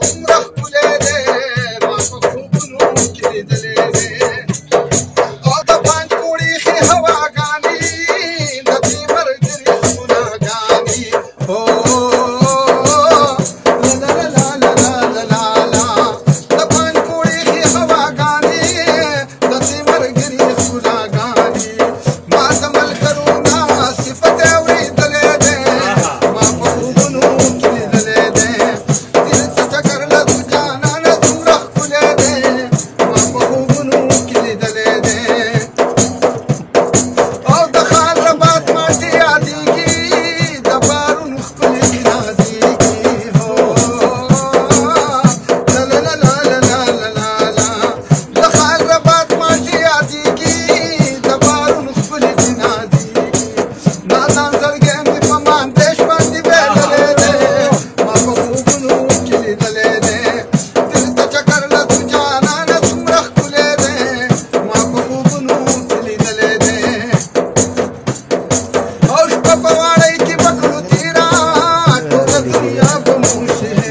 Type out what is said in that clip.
څومره ښکلی دی ما په خوبونو کې لیدلی دی او د پنجګوړي ښې هواګانې د دې ملګري ښکلاګانې د پنجګوړي ښې هواګانې د دې ملګري ښکلاګانې ما د ملګرو نه صفت اورېدلی دی ما په خوبونو کې لیدلی دی دل ته چکر له تو جانانه څومره ښکلی دی ما په خوبونو کې لیدلی دی او د خان رباط ماټې یادېږي د بارونو ښکلې نازېږي د خان رباط ماټې یادېږي د بارونو ښکلې نازېږي نازان زړګی مې په ماندېش باندې بېللی دی ما په خوبونو کې لیدلی دی دل ته چکر له تو جانانه څومره ښکلی دی ما په خوبونو کې لیدلی دی او شپه په واړی کې به کړو تېره ټوله دنیا به مو شهید